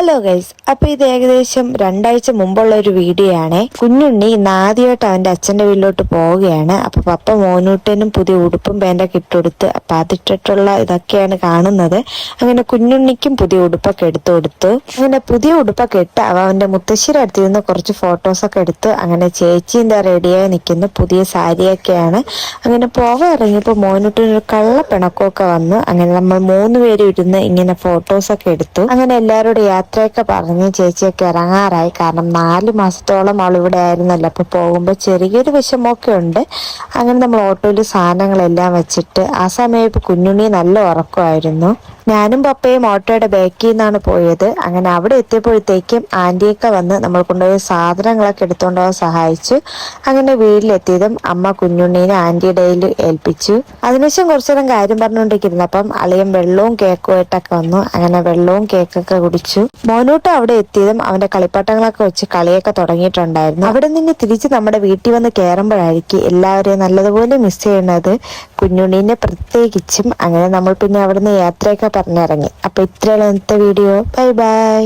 Hello guys, അപ്പൊ ഇത് ഏകദേശം 2 ആഴ്ച മുമ്പുള്ള ഒരു വീഡിയോ ആണ്. കുഞ്ഞുണ്ണി ഇന്ന് ആദ്യമായിട്ട് അവന്റെ അച്ഛന്റെ വീട്ടിലോട്ട് പോവുകയാണ്. അപ്പൊ പപ്പ മോനൂട്ടനും പുതിയ ഉടുപ്പും പാൻറ്റൊക്കെ ഇട്ടുകൊടുത്ത് അപ്പൊ അതിട്ടിട്ടുള്ള ഇതൊക്കെയാണ് കാണുന്നത്. അങ്ങനെ കുഞ്ഞുണ്ണിക്കും പുതിയ ഉടുപ്പൊക്കെ എടുത്തു കൊടുത്തു. അങ്ങനെ പുതിയ ഉടുപ്പൊക്കെ ഇട്ട് അവന്റെ മുത്തശ്ശിയുടെ അടുത്ത് നിന്ന് കുറച്ച് ഫോട്ടോസൊക്കെ എടുത്ത് അങ്ങനെ ചേച്ചിന്റെ റെഡിയായി നിൽക്കുന്നു. പുതിയ സാരിയൊക്കെയാണ്. അങ്ങനെ പോകാൻ ഇറങ്ങിയപ്പോൾ മോനൂട്ടനൊരു കള്ള പിണക്കമൊക്കെ വന്നു. അങ്ങനെ നമ്മൾ 3 പേരും ഇരുന്ന് ഇങ്ങനെ ഫോട്ടോസൊക്കെ എടുത്തു. അങ്ങനെ എല്ലാവരോടും യാത്രയൊക്കെ പറഞ്ഞ് ചേച്ചിയൊക്കെ ഇറങ്ങാറായി. കാരണം 4 മാസത്തോളം അവൾ ഇവിടെ ആയിരുന്നല്ലോ. അപ്പൊ പോകുമ്പോൾ ചെറിയൊരു വിഷമമൊക്കെ ഉണ്ട്. അങ്ങനെ നമ്മൾ ഓട്ടോയിൽ സാധനങ്ങളെല്ലാം വെച്ചിട്ട് ആ സമയം ഇപ്പൊ കുഞ്ഞുണ്ണി നല്ല ഉറക്കമായിരുന്നു. ഞാനും പപ്പയും ഓട്ടോയുടെ ബാക്കിൽ നിന്നാണ് പോയത്. അങ്ങനെ അവിടെ എത്തിയപ്പോഴത്തേക്കും ആന്റിയൊക്കെ വന്ന് നമ്മൾ കൊണ്ടുപോയ സാധനങ്ങളൊക്കെ എടുത്തുകൊണ്ട് പോകാൻ സഹായിച്ചു. അങ്ങനെ വീട്ടിലെത്തിയതും അമ്മ കുഞ്ഞുണ്ണീനെ ആന്റിയുടെ കയ്യിൽ ഏൽപ്പിച്ചു. അതിനുശേഷം കുറച്ചു നേരം കാര്യം പറഞ്ഞുകൊണ്ടിരിക്കുന്നു. അപ്പം അളിയൻ വെള്ളവും കേക്കും ആയിട്ടൊക്കെ വന്നു. അങ്ങനെ വെള്ളവും കേക്കൊക്കെ കുടിച്ചു. മോനൂട്ട് അവിടെ എത്തിയതും അവന്റെ കളിപ്പാട്ടങ്ങളൊക്കെ വെച്ച് കളിയൊക്കെ തുടങ്ങിയിട്ടുണ്ടായിരുന്നു. അവിടെ നിന്ന് തിരിച്ച് നമ്മുടെ വീട്ടിൽ വന്ന് കയറുമ്പോഴായിരിക്കും എല്ലാവരെയും നല്ലതുപോലെ മിസ് ചെയ്യുന്നത്, കുഞ്ഞുണ്ണീനെ പ്രത്യേകിച്ചും. അങ്ങനെ നമ്മൾ പിന്നെ അവിടുന്ന് യാത്രയൊക്കെ പറഞ്ഞിറങ്ങി. അപ്പൊ ഇത്രയുള്ള ഇന്നത്തെ വീഡിയോ. Bye bye.